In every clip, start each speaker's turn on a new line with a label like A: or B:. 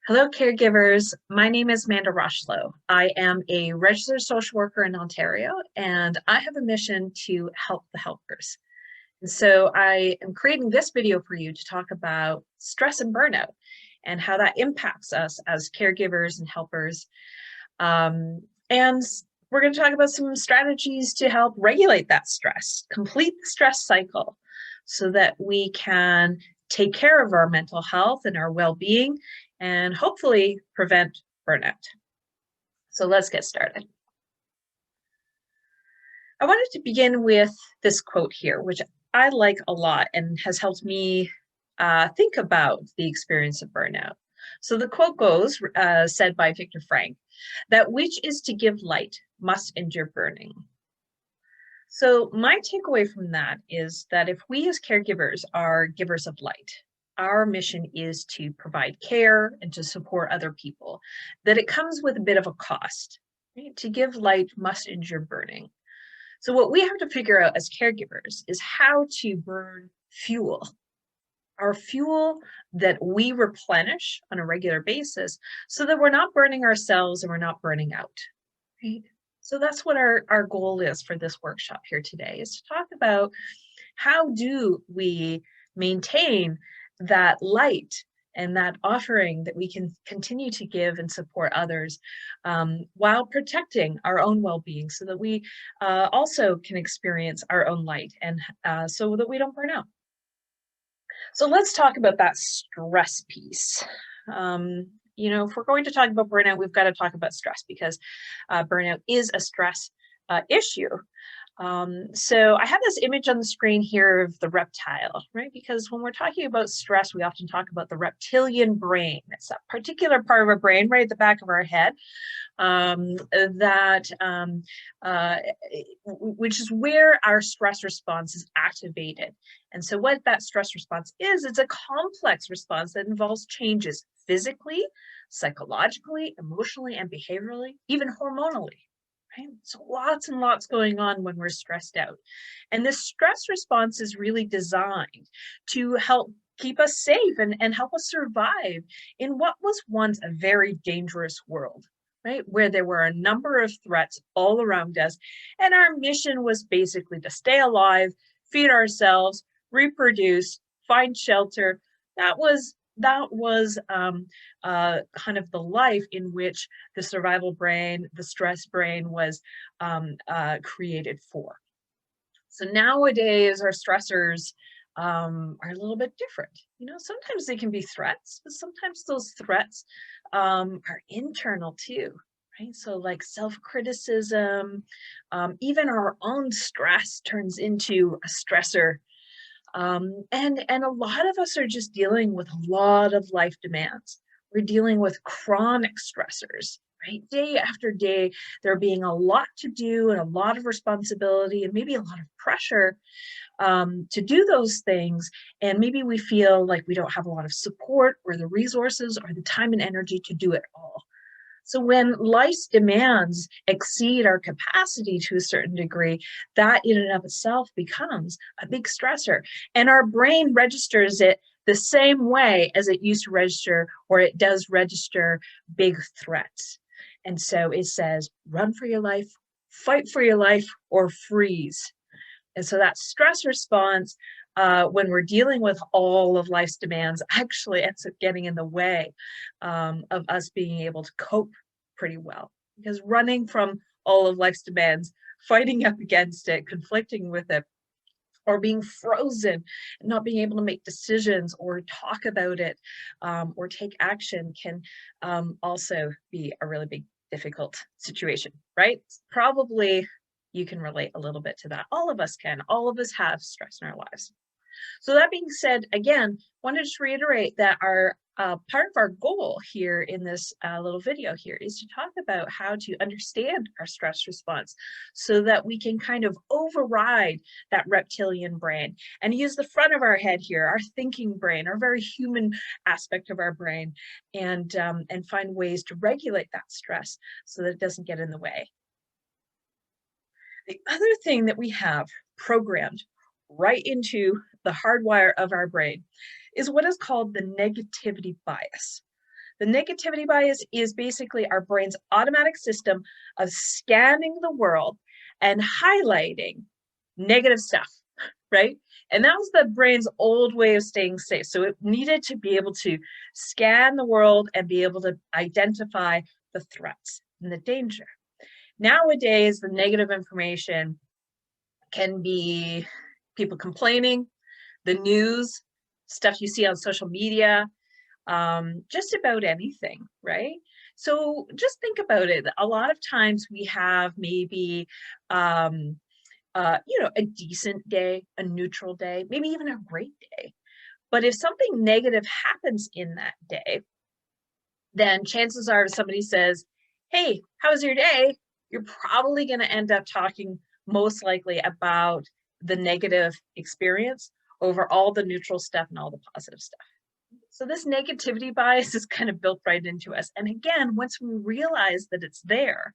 A: Hello, caregivers. My name is Amanda Rocheleau. I am a registered social worker in Ontario, and I have a mission to help the helpers. And so I am creating this video for you to talk about stress and burnout and how that impacts us as caregivers and helpers. And we're going to talk about some strategies to help regulate that stress, complete the stress cycle, so that we can take care of our mental health and our well-being and hopefully prevent burnout. So let's get started. I wanted to begin with this quote here, which I like a lot and has helped me think about the experience of burnout. So the quote goes, said by Viktor Frankl, that which is to give light must endure burning. So my takeaway from that is that if we as caregivers are givers of light, our mission is to provide care and to support other people, that it comes with a bit of a cost. Right? To give light must endure burning. So what we have to figure out as caregivers is how to burn fuel, our fuel that we replenish on a regular basis so that we're not burning ourselves and we're not burning out. Right? So that's what our goal is for this workshop here today, is to talk about how do we maintain that light and that offering that we can continue to give and support others while protecting our own well-being so that we also can experience our own light and so that we don't burn out. So let's talk about that stress piece. If we're going to talk about burnout, we've got to talk about stress because burnout is a stress issue. So I have this image on the screen here of the reptile, right? Because when we're talking about stress, we often talk about the reptilian brain. It's that particular part of our brain right at the back of our head which is where our stress response is activated. And so what that stress response is, it's a complex response that involves changes physically, psychologically, emotionally, and behaviorally, even hormonally. Right? So lots and lots going on when we're stressed out. And this stress response is really designed to help keep us safe and help us survive in what was once a very dangerous world, right? Where there were a number of threats all around us. And our mission was basically to stay alive, feed ourselves, reproduce, find shelter. That was kind of the life in which the survival brain, the stress brain was created for. So nowadays, our stressors are a little bit different. Sometimes they can be threats, but sometimes those threats are internal too. Right? So like self-criticism, even our own stress turns into a stressor. And a lot of us are just dealing with a lot of life demands. We're dealing with chronic stressors, right? Day after day, there being a lot to do and a lot of responsibility and maybe a lot of pressure to do those things. And maybe we feel like we don't have a lot of support or the resources or the time and energy to do it all. So when life's demands exceed our capacity to a certain degree, that in and of itself becomes a big stressor. And our brain registers it the same way as it used to register, or it does register big threats. And so it says, run for your life, fight for your life, or freeze. And so that stress response, when we're dealing with all of life's demands, actually ends up getting in the way of us being able to cope pretty well. Because running from all of life's demands, fighting up against it, conflicting with it, or being frozen, not being able to make decisions or talk about it or take action can also be a really big, difficult situation, right? Probably you can relate a little bit to that. All of us can. All of us have stress in our lives. So that being said, again, wanted to reiterate that our part of our goal here in this little video here is to talk about how to understand our stress response so that we can kind of override that reptilian brain and use the front of our head here, our thinking brain, our very human aspect of our brain, and find ways to regulate that stress so that it doesn't get in the way. The other thing that we have programmed right into the hardwire of our brain is what is called the negativity bias. The negativity bias is basically our brain's automatic system of scanning the world and highlighting negative stuff, right? And that was the brain's old way of staying safe. So it needed to be able to scan the world and be able to identify the threats and the danger. Nowadays, the negative information can be people complaining, the news, stuff you see on social media, just about anything, right? So just think about it. A lot of times we have maybe, a decent day, a neutral day, maybe even a great day. But if something negative happens in that day, then chances are if somebody says, hey, how was your day? You're probably going to end up talking most likely about the negative experience over all the neutral stuff and all the positive stuff. So this negativity bias is kind of built right into us. And again, once we realize that it's there,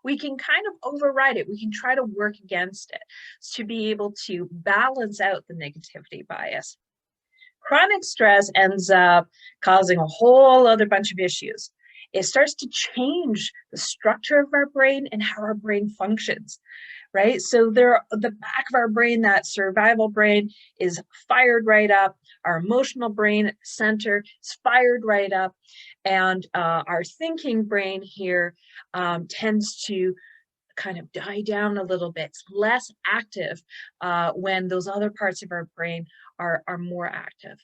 A: we can kind of override it. We can try to work against it to be able to balance out the negativity bias. Chronic stress ends up causing a whole other bunch of issues. It starts to change the structure of our brain and how our brain functions, right? So the back of our brain, that survival brain, is fired right up. Our emotional brain center is fired right up. And our thinking brain here tends to kind of die down a little bit. It's less active when those other parts of our brain are more active.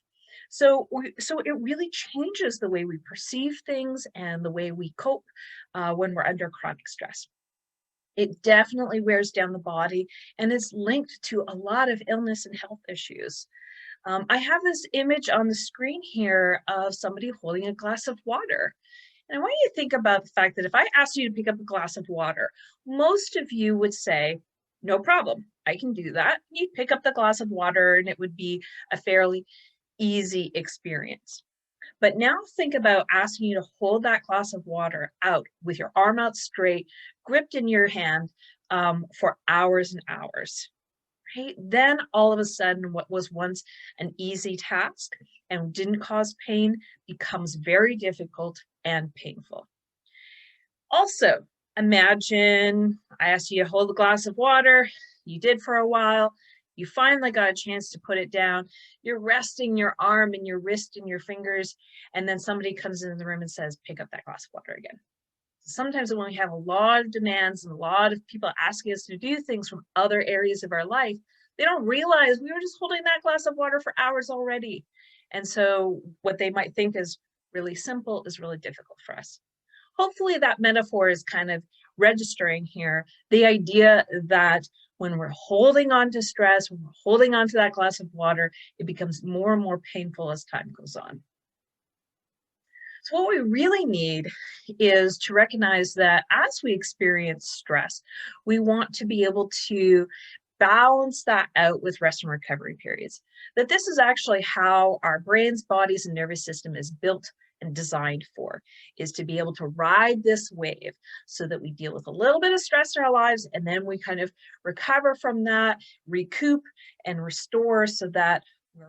A: So it really changes the way we perceive things and the way we cope when we're under chronic stress. It definitely wears down the body and is linked to a lot of illness and health issues. I have this image on the screen here of somebody holding a glass of water. And I want you to think about the fact that if I asked you to pick up a glass of water, most of you would say, no problem, I can do that. You'd pick up the glass of water and it would be a fairly easy experience. But now think about asking you to hold that glass of water out with your arm out straight, gripped in your hand for hours and hours. Right? Then all of a sudden, what was once an easy task and didn't cause pain becomes very difficult and painful. Also, imagine I asked you to hold a glass of water, you did for a while, you finally got a chance to put it down, you're resting your arm and your wrist and your fingers, and then somebody comes in the room and says, pick up that glass of water again. Sometimes when we have a lot of demands and a lot of people asking us to do things from other areas of our life, they don't realize we were just holding that glass of water for hours already. And so what they might think is really simple is really difficult for us. Hopefully that metaphor is kind of registering here the idea that when we're holding on to stress, when we're holding on to that glass of water, it becomes more and more painful as time goes on. So what we really need is to recognize that as we experience stress, we want to be able to balance that out with rest and recovery periods. That this is actually how our brains, bodies, and nervous system is built and designed for, is to be able to ride this wave so that we deal with a little bit of stress in our lives and then we kind of recover from that, recoup and restore so that we're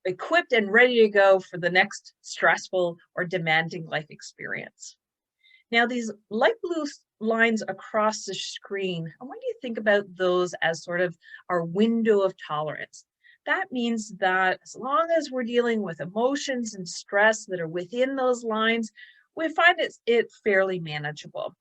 A: equipped and ready to go for the next stressful or demanding life experience. Now, these light blue lines across the screen, I want you to think about those as sort of our window of tolerance. That means that as long as we're dealing with emotions and stress that are within those lines, we find it fairly manageable.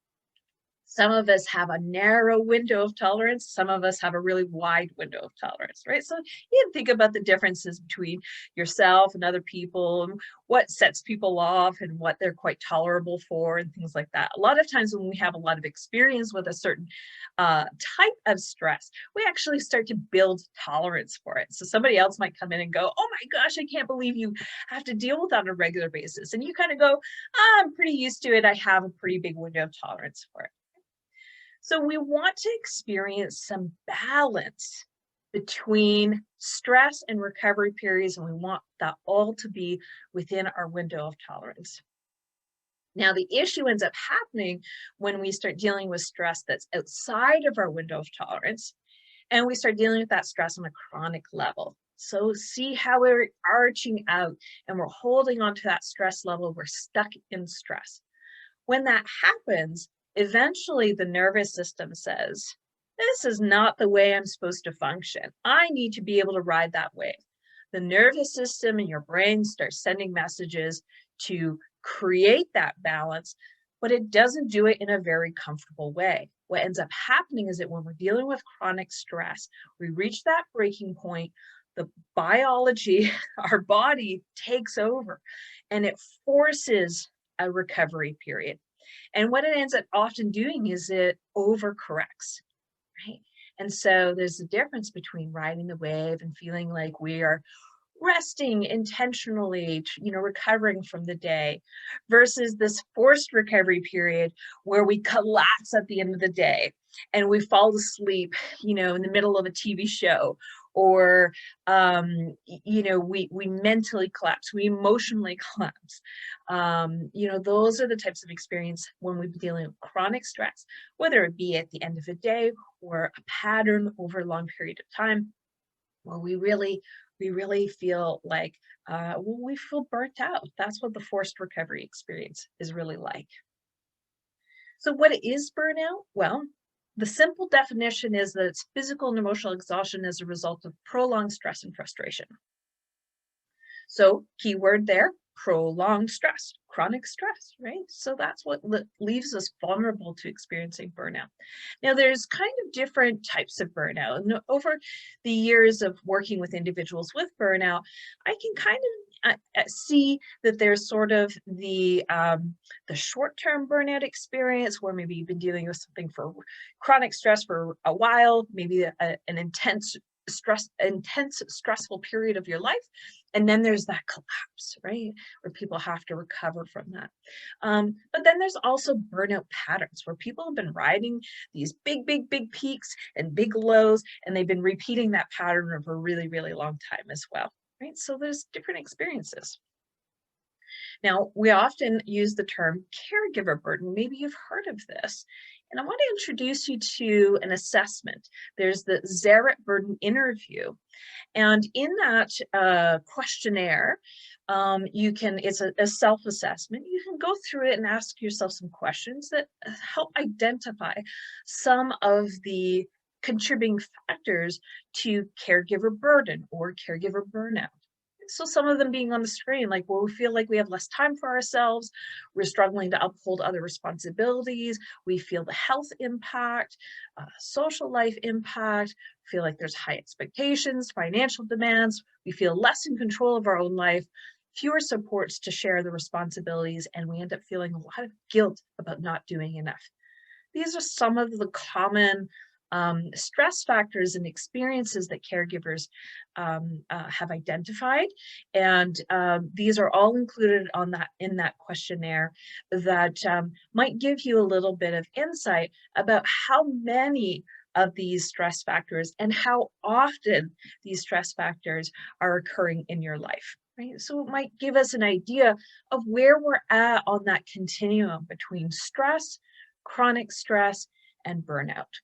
A: Some of us have a narrow window of tolerance. Some of us have a really wide window of tolerance, right? So you can think about the differences between yourself and other people and what sets people off and what they're quite tolerable for and things like that. A lot of times when we have a lot of experience with a certain type of stress, we actually start to build tolerance for it. So somebody else might come in and go, oh my gosh, I can't believe you have to deal with that on a regular basis. And you kind of go, I'm pretty used to it. I have a pretty big window of tolerance for it. So we want to experience some balance between stress and recovery periods, and we want that all to be within our window of tolerance. Now, the issue ends up happening when we start dealing with stress that's outside of our window of tolerance, and we start dealing with that stress on a chronic level. So see how we're arching out and we're holding on to that stress level. We're stuck in stress. When that happens, eventually the nervous system says, this is not the way I'm supposed to function. I need to be able to ride that wave. The nervous system and your brain start sending messages to create that balance, but it doesn't do it in a very comfortable way. What ends up happening is that when we're dealing with chronic stress, we reach that breaking point, the biology, our body takes over and it forces a recovery period. And what it ends up often doing is it overcorrects, right? And so there's a difference between riding the wave and feeling like we are resting intentionally, recovering from the day, versus this forced recovery period where we collapse at the end of the day and we fall asleep, in the middle of a TV show, or we mentally collapse, we emotionally collapse. Those are the types of experience when we're dealing with chronic stress, whether it be at the end of a day or a pattern over a long period of time, where we really feel like we feel burnt out. That's what the forced recovery experience is really like. So what is burnout? Well, the simple definition is that it's physical and emotional exhaustion as a result of prolonged stress and frustration. So keyword there, prolonged stress, chronic stress, right? So that's what leaves us vulnerable to experiencing burnout. Now, there's kind of different types of burnout. And over the years of working with individuals with burnout, I can kind of see that there's sort of the short-term burnout experience where maybe you've been dealing with something for chronic stress for a while, maybe an intense stressful period of your life, and then there's that collapse, right, where people have to recover from that. But then there's also burnout patterns where people have been riding these big peaks and big lows, and they've been repeating that pattern over a really, really long time as well, right? So there's different experiences. Now, we often use the term caregiver burden. Maybe you've heard of this. And I want to introduce you to an assessment. There's the Zaret Burden Interview. And in that questionnaire, it's a self-assessment. You can go through it and ask yourself some questions that help identify some of the contributing factors to caregiver burden or caregiver burnout. So some of them being on the screen, like, well, we feel like we have less time for ourselves, we're struggling to uphold other responsibilities, we feel the health impact, social life impact, feel like there's high expectations, financial demands, we feel less in control of our own life, fewer supports to share the responsibilities, and we end up feeling a lot of guilt about not doing enough. These are some of the common stress factors and experiences that caregivers have identified, and these are all included in that questionnaire that might give you a little bit of insight about how many of these stress factors and how often these stress factors are occurring in your life. Right? So it might give us an idea of where we're at on that continuum between stress, chronic stress, and burnout.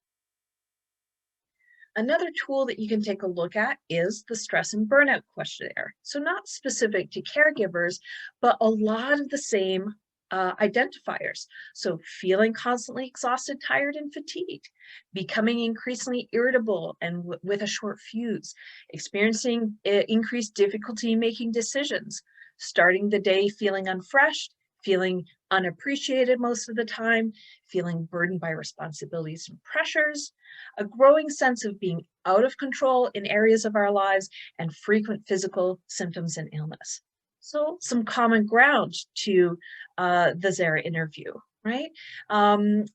A: Another tool that you can take a look at is the stress and burnout questionnaire. So not specific to caregivers, but a lot of the same identifiers. So feeling constantly exhausted, tired, and fatigued, becoming increasingly irritable and with a short fuse, experiencing increased difficulty making decisions, starting the day feeling unfreshed, feeling unappreciated most of the time, feeling burdened by responsibilities and pressures, a growing sense of being out of control in areas of our lives, and frequent physical symptoms and illness. So some common ground to the Zaret interview, right?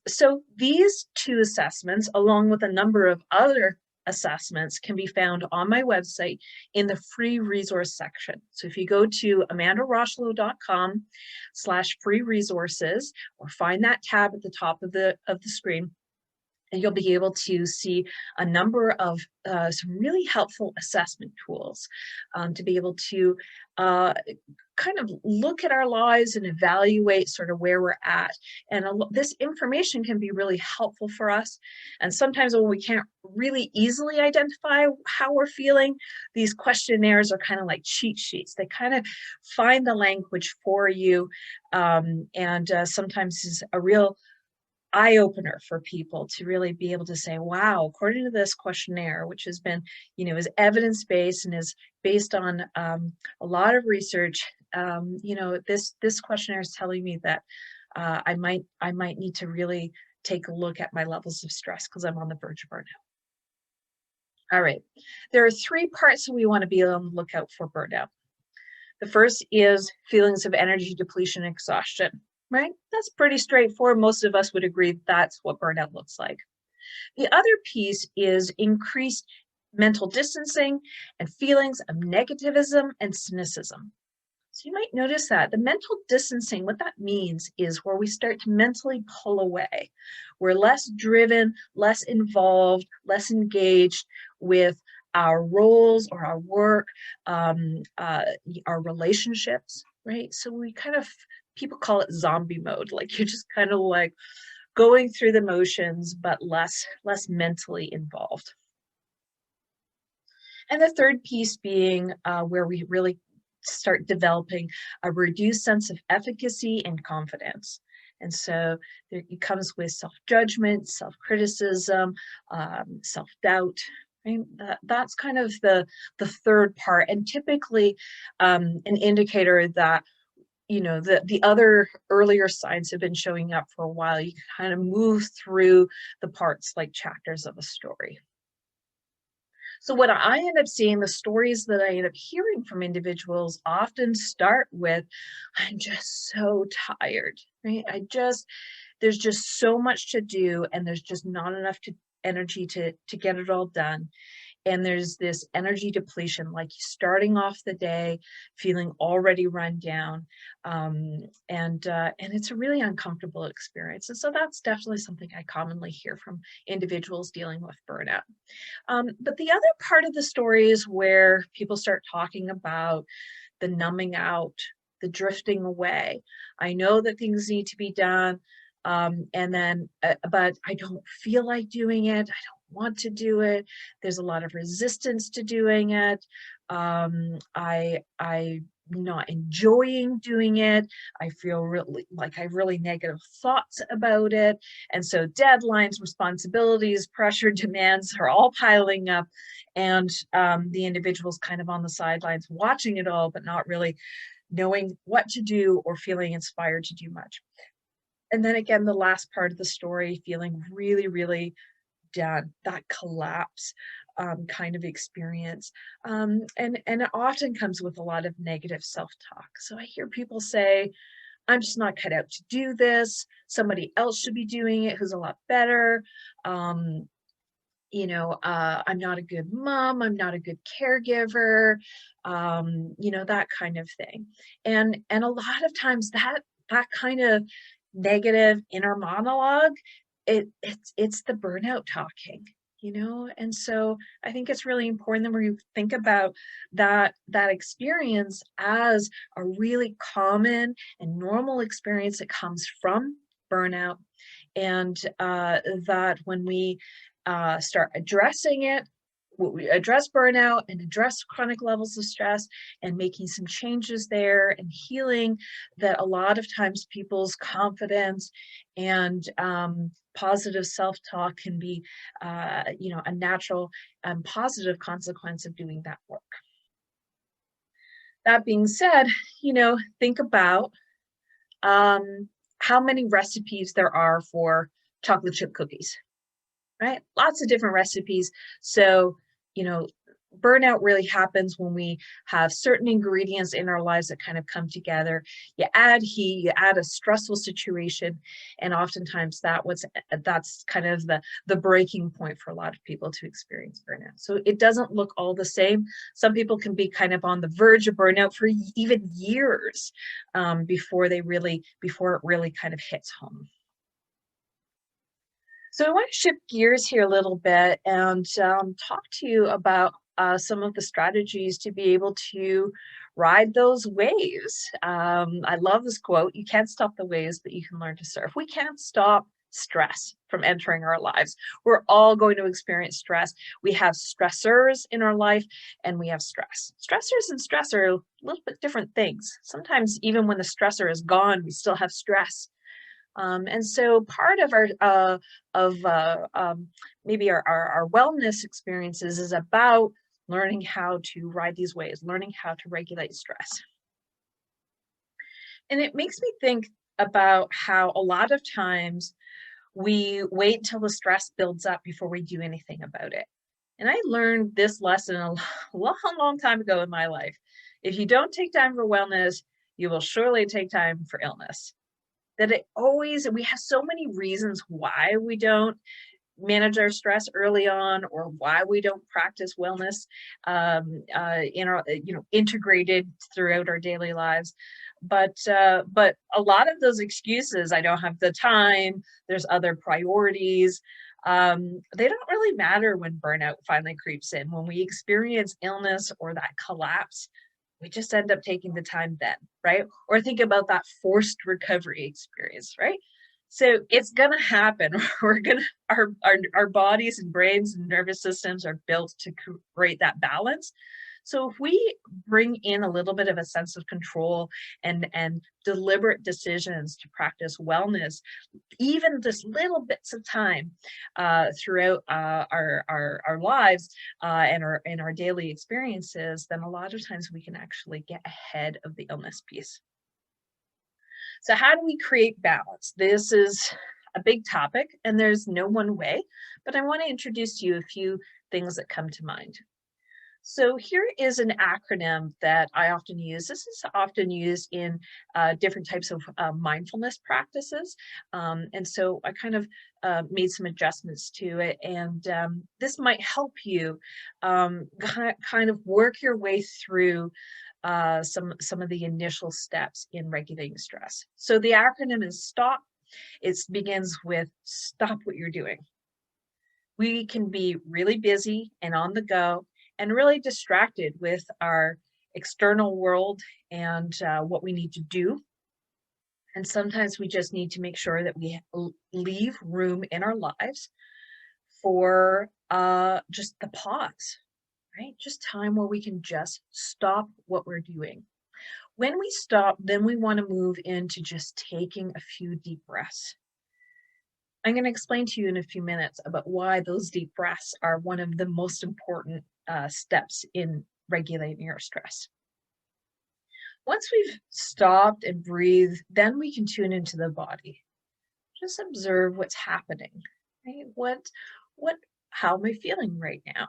A: So these two assessments, along with a number of other assessments, can be found on my website in the free resource section. So if you go to amandarocheleau.com/free resources, or find that tab at the top of the screen, and you'll be able to see a number of some really helpful assessment tools to be able to kind of look at our lives and evaluate sort of where we're at. And this information can be really helpful for us. And sometimes when we can't really easily identify how we're feeling, these questionnaires are kind of like cheat sheets. They kind of find the language for you, and sometimes is a real eye opener for people to really be able to say, wow, according to this questionnaire, which has been, is evidence based and is based on a lot of research, this questionnaire is telling me that I might need to really take a look at my levels of stress because I'm on the verge of burnout. All right, there are three parts that we want to be on the lookout for burnout. The first is feelings of energy depletion and exhaustion, right? That's pretty straightforward. Most of us would agree that's what burnout looks like. The other piece is increased mental distancing and feelings of negativism and cynicism. So you might notice that the mental distancing, what that means is where we start to mentally pull away. We're less driven, less involved, less engaged with our roles or our work, our relationships, right? So we kind of, people call it zombie mode, like you're just kind of like going through the motions, but less mentally involved. And the third piece being where we really start developing a reduced sense of efficacy and confidence. And so it comes with self-judgment, self-criticism, self-doubt. Right? That's kind of the third part, and typically an indicator that the other earlier signs have been showing up for a while. You can kind of move through the parts like chapters of a story. So what I end up seeing, the stories that I end up hearing from individuals often start with, I'm just so tired, right? There's just so much to do and there's just not enough energy to get it all done. And there's this energy depletion, like starting off the day feeling already run down, and it's a really uncomfortable experience. And so that's definitely something I commonly hear from individuals dealing with burnout. But the other part of the story is where people start talking about the numbing out, the drifting away. I know that things need to be done, and then, but I don't feel like doing it. I don't want to do it. There's a lot of resistance to doing it. I'm not enjoying doing it. I feel really like I have really negative thoughts about it. And so deadlines, responsibilities, pressure, demands are all piling up. And the individual's kind of on the sidelines watching it all, but not really knowing what to do or feeling inspired to do much. And then again, the last part of the story, feeling really, really done, that collapse kind of experience. And it often comes with a lot of negative self-talk. So I hear people say, I'm just not cut out to do this. Somebody else should be doing it who's a lot better. I'm not a good mom. I'm not a good caregiver. That kind of thing. And a lot of times that kind of negative inner monologue, it's the burnout talking, and so I think it's really important that we think about that experience as a really common and normal experience that comes from burnout, and that when we start addressing it, we address burnout and address chronic levels of stress and making some changes there and healing, that a lot of times people's confidence and positive self-talk can be, a natural and positive consequence of doing that work. That being said, think about how many recipes there are for chocolate chip cookies, right? Lots of different recipes. So, burnout really happens when we have certain ingredients in our lives that kind of come together. You add heat, you add a stressful situation, and oftentimes that's kind of the breaking point for a lot of people to experience burnout. So it doesn't look all the same. Some people can be kind of on the verge of burnout for even years before it really kind of hits home. So I want to shift gears here a little bit and talk to you about some of the strategies to be able to ride those waves. I love this quote: "You can't stop the waves, but you can learn to surf." We can't stop stress from entering our lives. We're all going to experience stress. We have stressors in our life and we have stress. Stressors and stress are a little bit different things. Sometimes even when the stressor is gone, we still have stress. And so part of our maybe our wellness experiences is about learning how to ride these waves, learning how to regulate stress. And it makes me think about how a lot of times we wait until the stress builds up before we do anything about it. And I learned this lesson a long, long time ago in my life. If you don't take time for wellness, you will surely take time for illness. That it always, we have so many reasons why we don't manage our stress early on, or why we don't practice wellness in our, integrated throughout our daily lives. But a lot of those excuses, I don't have the time, there's other priorities, they don't really matter when burnout finally creeps in. When we experience illness or that collapse, we just end up taking the time then, right? Or think about that forced recovery experience, right? So it's gonna happen. Our bodies and brains and nervous systems are built to create that balance. So if we bring in a little bit of a sense of control and deliberate decisions to practice wellness, even just little bits of time throughout our lives and our daily experiences, then a lot of times we can actually get ahead of the illness piece. So how do we create balance? This is a big topic and there's no one way, but I want to introduce to you a few things that come to mind. So here is an acronym that I often use. This is often used in different types of mindfulness practices. And so I kind of made some adjustments to it. And this might help you kind of work your way through some of the initial steps in regulating stress. So the acronym is STOP. It begins with stop what you're doing. We can be really busy and on the go and really distracted with our external world and what we need to do. And sometimes we just need to make sure that we leave room in our lives for just the pause, right? Just time where we can just stop what we're doing. When we stop, then we want to move into just taking a few deep breaths. I'm going to explain to you in a few minutes about why those deep breaths are one of the most important steps in regulating our stress. Once we've stopped and breathed, then we can tune into the body. Just observe what's happening, right? How am I feeling right now?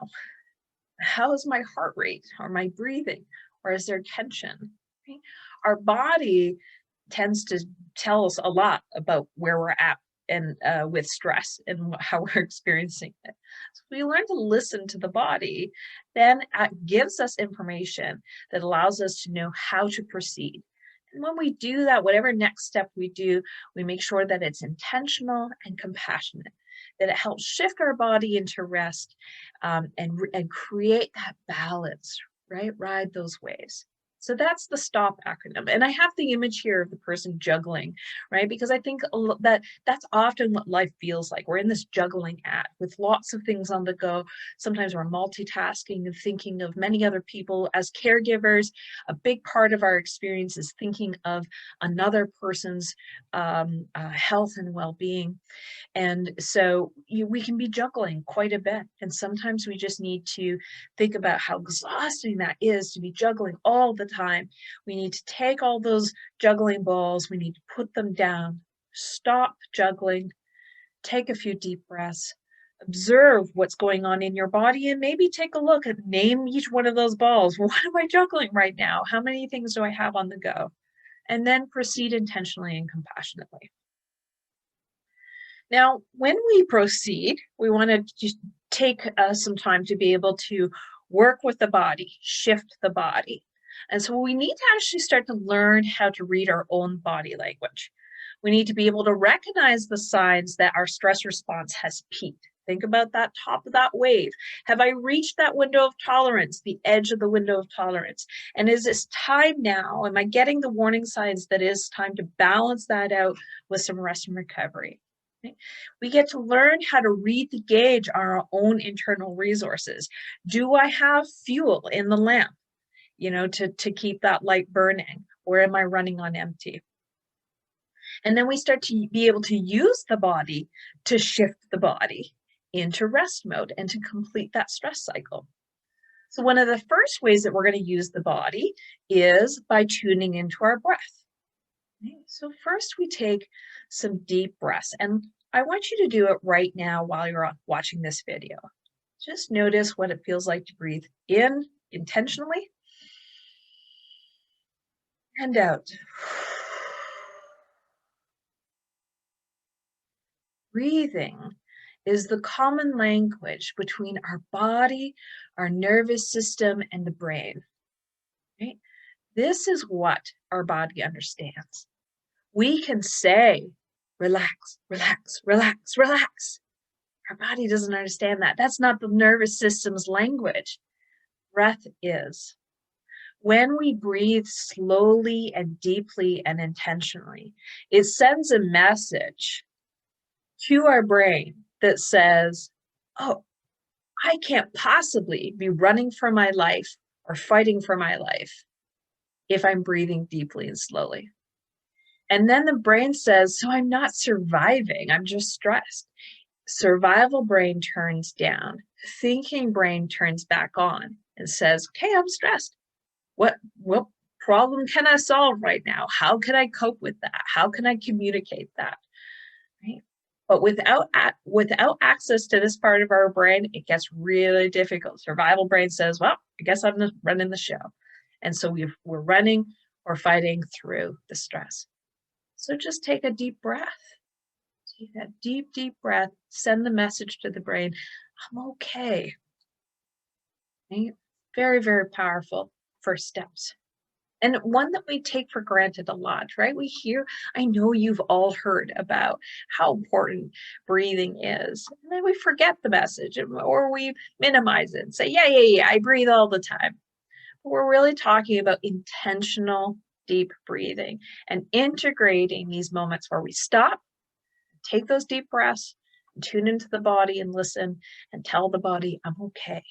A: How is my heart rate or my breathing, or is there tension? Right? Our body tends to tell us a lot about where we're at and with stress and how we're experiencing it. So if we learn to listen to the body, then it gives us information that allows us to know how to proceed. And when we do that, whatever next step we do, we make sure that it's intentional and compassionate, that it helps shift our body into rest and create that balance, right? Ride those waves. So that's the STOP acronym. And I have the image here of the person juggling, right? Because I think that's often what life feels like. We're in this juggling act with lots of things on the go. Sometimes we're multitasking and thinking of many other people. As caregivers, a big part of our experience is thinking of another person's health and well-being. And so we can be juggling quite a bit. And sometimes we just need to think about how exhausting that is to be juggling all the time. We need to take all those juggling balls, we need to put them down, stop juggling, take a few deep breaths, observe what's going on in your body, and maybe take a look and name each one of those balls. What am I juggling right now? How many things do I have on the go? And then proceed intentionally and compassionately. Now, when we proceed, we want to just take some time to be able to work with the body, shift the body. And so we need to actually start to learn how to read our own body language. We need to be able to recognize the signs that our stress response has peaked, Think about that top of that wave. Have I reached that window of tolerance, the edge of the window of tolerance? And is this time now? Am I getting the warning signs that it's time to balance that out with some rest and recovery? Okay. We get to learn how to read the gauge on our own internal resources. Do I have fuel in the lamp, to keep that light burning? Or am I running on empty? And then we start to be able to use the body to shift the body into rest mode and to complete that stress cycle. So one of the first ways that we're going to use the body is by tuning into our breath. Okay, so first we take some deep breaths, and I want you to do it right now while you're watching this video. Just notice what it feels like to breathe in intentionally and out. Breathing is the common language between our body, our nervous system, and the brain. Right? This is what our body understands. We can say, relax, relax, relax, relax. Our body doesn't understand that. That's not the nervous system's language. Breath is. When we breathe slowly and deeply and intentionally, it sends a message to our brain that says, oh, I can't possibly be running for my life or fighting for my life if I'm breathing deeply and slowly. And then the brain says, so I'm not surviving, I'm just stressed. Survival brain turns down. Thinking brain turns back on and says, okay, I'm stressed. What problem can I solve right now? How can I cope with that? How can I communicate that? Right? But without access to this part of our brain, it gets really difficult. Survival brain says, well, I guess I'm just running the show. And so we're running or fighting through the stress. So just take a deep breath. Take that deep, deep breath. Send the message to the brain, I'm okay. Right? Very, very powerful first steps. And one that we take for granted a lot, right? I know you've all heard about how important breathing is. And then we forget the message or we minimize it and say, yeah, I breathe all the time. But we're really talking about intentional deep breathing and integrating these moments where we stop, take those deep breaths, and tune into the body and listen and tell the body, I'm okay.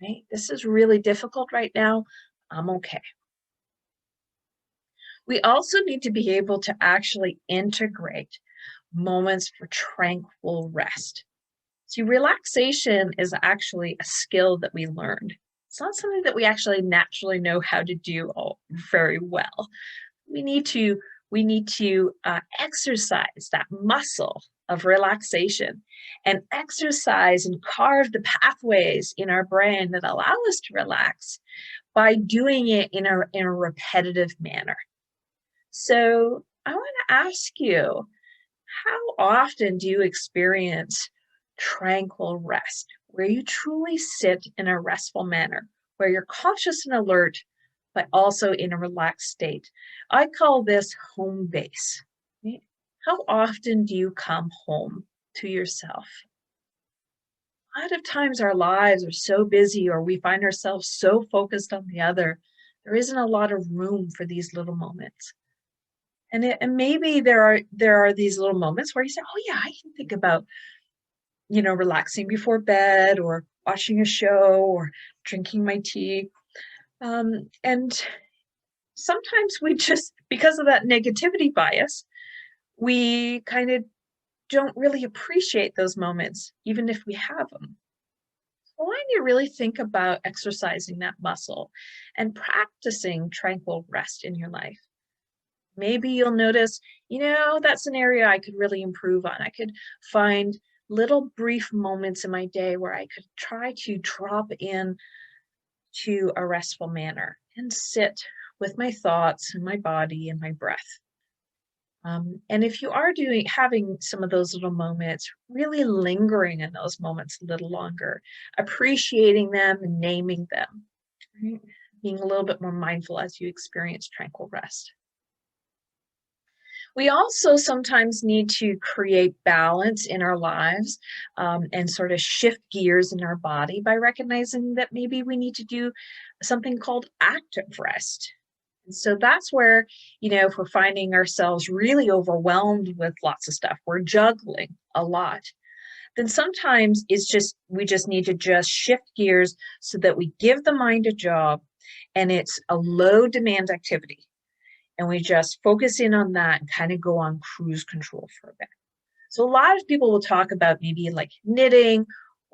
A: Right? This is really difficult right now. I'm okay. We also need to be able to actually integrate moments for tranquil rest. See, relaxation is actually a skill that we learned. It's not something that we actually naturally know how to do very well. We need to exercise that muscle of relaxation and exercise and carve the pathways in our brain that allow us to relax by doing it in a repetitive manner. So I want to ask you, how often do you experience tranquil rest, where you truly sit in a restful manner, where you're conscious and alert, but also in a relaxed state? I call this home base. Right? How often do you come home to yourself? A lot of times our lives are so busy or we find ourselves so focused on the other, there isn't a lot of room for these little moments. And maybe there are these little moments where you say, oh yeah, I can think about, relaxing before bed or watching a show or drinking my tea. And sometimes we just, because of that negativity bias, we kind of don't really appreciate those moments, even if we have them. Why don't you really think about exercising that muscle and practicing tranquil rest in your life? Maybe you'll notice, that's an area I could really improve on. I could find little brief moments in my day where I could try to drop in to a restful manner and sit with my thoughts and my body and my breath. And if you are having some of those little moments, really lingering in those moments a little longer, appreciating them and naming them, right? Being a little bit more mindful as you experience tranquil rest. We also sometimes need to create balance in our lives, and sort of shift gears in our body by recognizing that maybe we need to do something called active rest. And so that's where, if we're finding ourselves really overwhelmed with lots of stuff, we're juggling a lot, then sometimes we just need to just shift gears so that we give the mind a job and it's a low demand activity. And we just focus in on that and kind of go on cruise control for a bit. So a lot of people will talk about maybe like knitting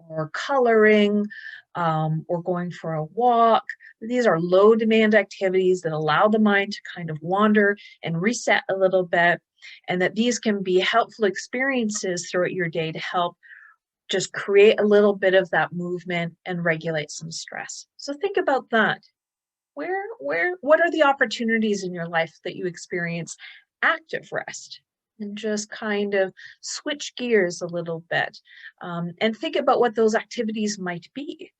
A: or coloring, or going for a walk. These are low demand activities that allow the mind to kind of wander and reset a little bit, and that these can be helpful experiences throughout your day to help just create a little bit of that movement and regulate some stress. So think about that. What are the opportunities in your life that you experience active rest? And just kind of switch gears a little bit, and think about what those activities might be.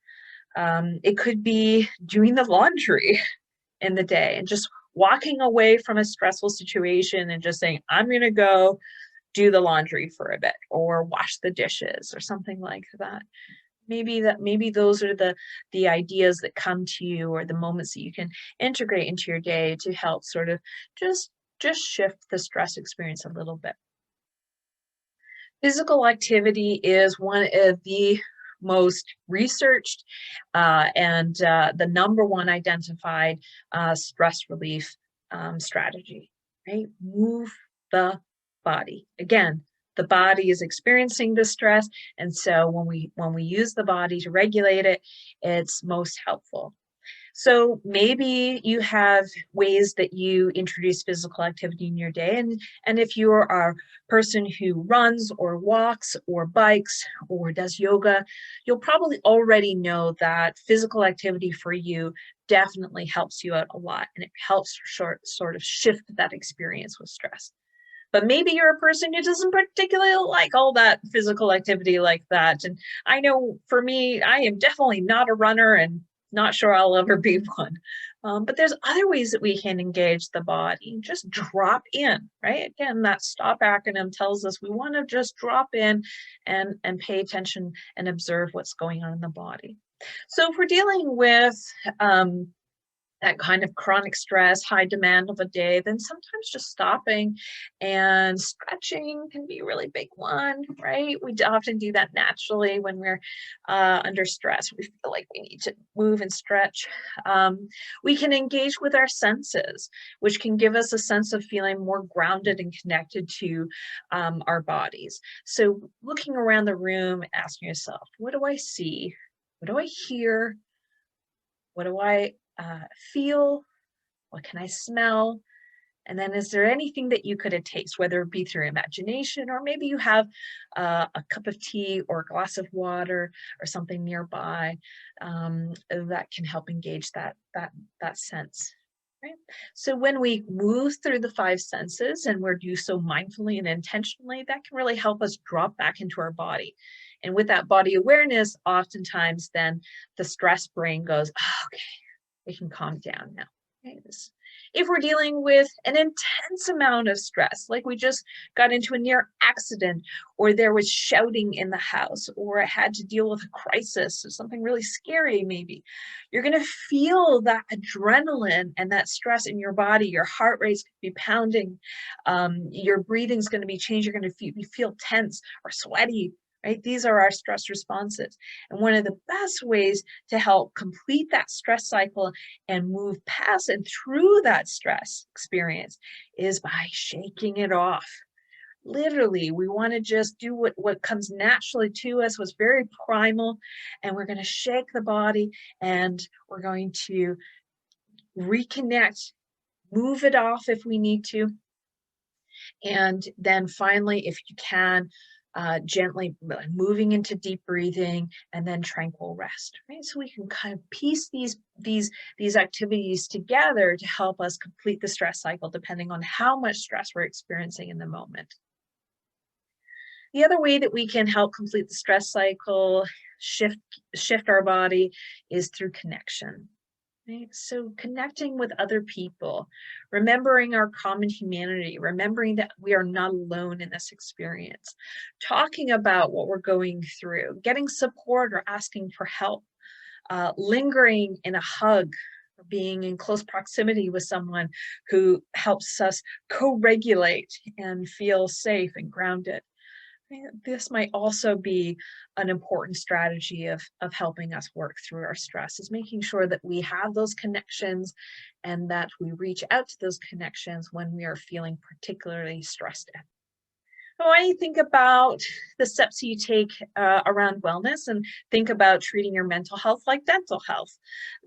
A: It could be doing the laundry in the day and just walking away from a stressful situation and just saying, I'm going to go do the laundry for a bit or wash the dishes or something like that. Maybe those are the ideas that come to you, or the moments that you can integrate into your day to help sort of just shift the stress experience a little bit. Physical activity is one of the most researched, and the number one identified stress relief strategy, right? Move the body. Again, the body is experiencing distress, and so when we use the body to regulate it, it's most helpful. So maybe you have ways that you introduce physical activity in your day, and if you are a person who runs or walks or bikes or does yoga, you'll probably already know that physical activity for you definitely helps you out a lot, and it helps sort of shift that experience with stress. But maybe you're a person who doesn't particularly like all that physical activity like that. And I know for me, I am definitely not a runner and not sure I'll ever be one. But there's other ways that we can engage the body. Just drop in, right? Again, that STOP acronym tells us we want to just drop in and pay attention and observe what's going on in the body. So if we're dealing with that kind of chronic stress, high demand of a day, then sometimes just stopping and stretching can be a really big one, right? We often do that naturally when we're under stress. We feel like we need to move and stretch. We can engage with our senses, which can give us a sense of feeling more grounded and connected to our bodies. So looking around the room, asking yourself, what do I see? What do I hear? What do I feel? What can I smell? And then is there anything that you could taste, whether it be through imagination, or maybe you have a cup of tea or a glass of water or something nearby, that can help engage that sense. Right? So when we move through the five senses and we do so mindfully and intentionally, that can really help us drop back into our body. And with that body awareness, oftentimes then the stress brain goes, oh, okay, we can calm down now. Okay, if we're dealing with an intense amount of stress, like we just got into a near accident, or there was shouting in the house, or I had to deal with a crisis or something really scary, maybe, you're going to feel that adrenaline and that stress in your body. Your heart rate's going to be pounding. Your breathing's going to be changed. You're going to feel tense or sweaty. Right? These are our stress responses. And one of the best ways to help complete that stress cycle and move past and through that stress experience is by shaking it off. Literally, we want to just do what comes naturally to us, what's very primal, and we're going to shake the body and we're going to reconnect, move it off if we need to. And then finally, if you can, gently moving into deep breathing and then tranquil rest, right? So we can kind of piece these activities together to help us complete the stress cycle, depending on how much stress we're experiencing in the moment. The other way that we can help complete the stress cycle, shift our body, is through connection. Right? So connecting with other people, remembering our common humanity, remembering that we are not alone in this experience, talking about what we're going through, getting support or asking for help, lingering in a hug, or being in close proximity with someone who helps us co-regulate and feel safe and grounded. This might also be an important strategy of helping us work through our stress, is making sure that we have those connections and that we reach out to those connections when we are feeling particularly stressed out. So when you think about the steps you take around wellness, and think about treating your mental health like dental health,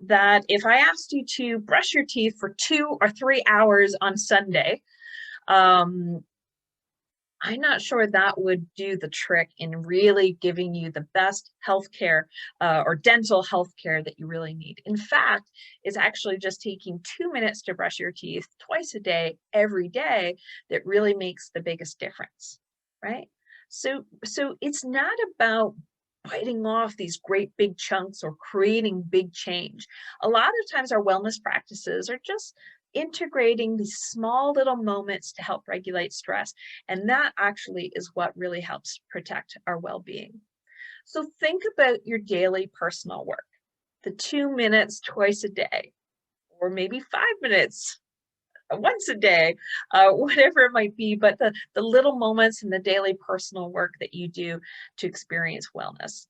A: that if I asked you to brush your teeth for 2 or 3 hours on Sunday, um, I'm not sure that would do the trick in really giving you the best healthcare or dental healthcare that you really need. In fact, it's actually just taking 2 minutes to brush your teeth twice a day, every day, that really makes the biggest difference, right? So it's not about biting off these great big chunks or creating big change. A lot of times our wellness practices are just integrating these small little moments to help regulate stress. And that actually is what really helps protect our well-being. So think about your daily personal work, the 2 minutes twice a day, or maybe 5 minutes once a day, whatever it might be, but the little moments in the daily personal work that you do to experience wellness.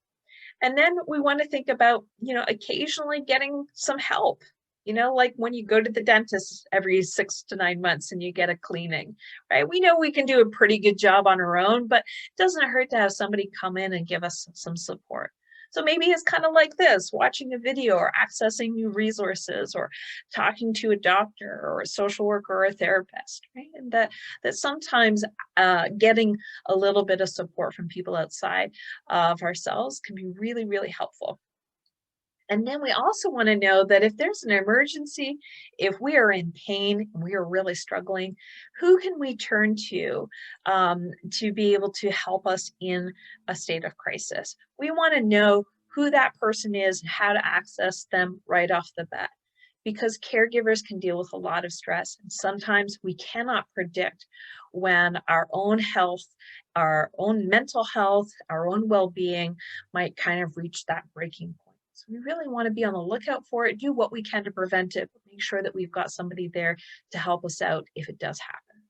A: And then we want to think about, occasionally getting some help. Like when you go to the dentist every 6 to 9 months and you get a cleaning, right? We know we can do a pretty good job on our own, but it doesn't hurt to have somebody come in and give us some support. So maybe it's kind of like this, watching a video or accessing new resources or talking to a doctor or a social worker or a therapist, right? And that sometimes getting a little bit of support from people outside of ourselves can be really, really helpful. And then we also want to know that if there's an emergency, if we are in pain and we are really struggling, who can we turn to be able to help us in a state of crisis? We want to know who that person is and how to access them right off the bat, because caregivers can deal with a lot of stress. And sometimes we cannot predict when our own health, our own mental health, our own well-being might kind of reach that breaking point. So we really want to be on the lookout for it, do what we can to prevent it, but make sure that we've got somebody there to help us out if it does happen.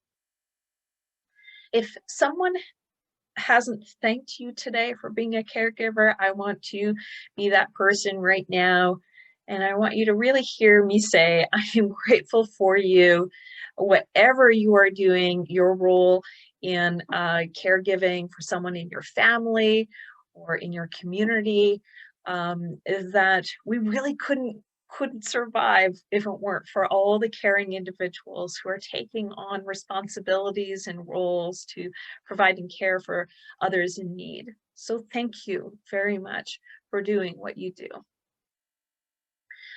A: If someone hasn't thanked you today for being a caregiver, I want to be that person right now. And I want you to really hear me say, I am grateful for you, whatever you are doing, your role in caregiving for someone in your family or in your community, is that we really couldn't survive if it weren't for all the caring individuals who are taking on responsibilities and roles to providing care for others in need. So thank you very much for doing what you do.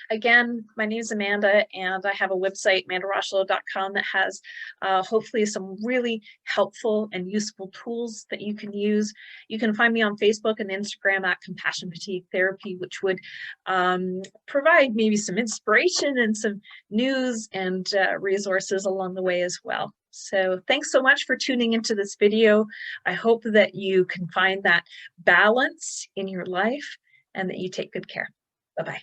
A: Again, my name is Amanda, and I have a website, amandarocheleau.com, that has hopefully some really helpful and useful tools that you can use. You can find me on Facebook and Instagram at Compassion Fatigue Therapy, which would provide maybe some inspiration and some news and resources along the way as well. So thanks so much for tuning into this video. I hope that you can find that balance in your life and that you take good care. Bye-bye.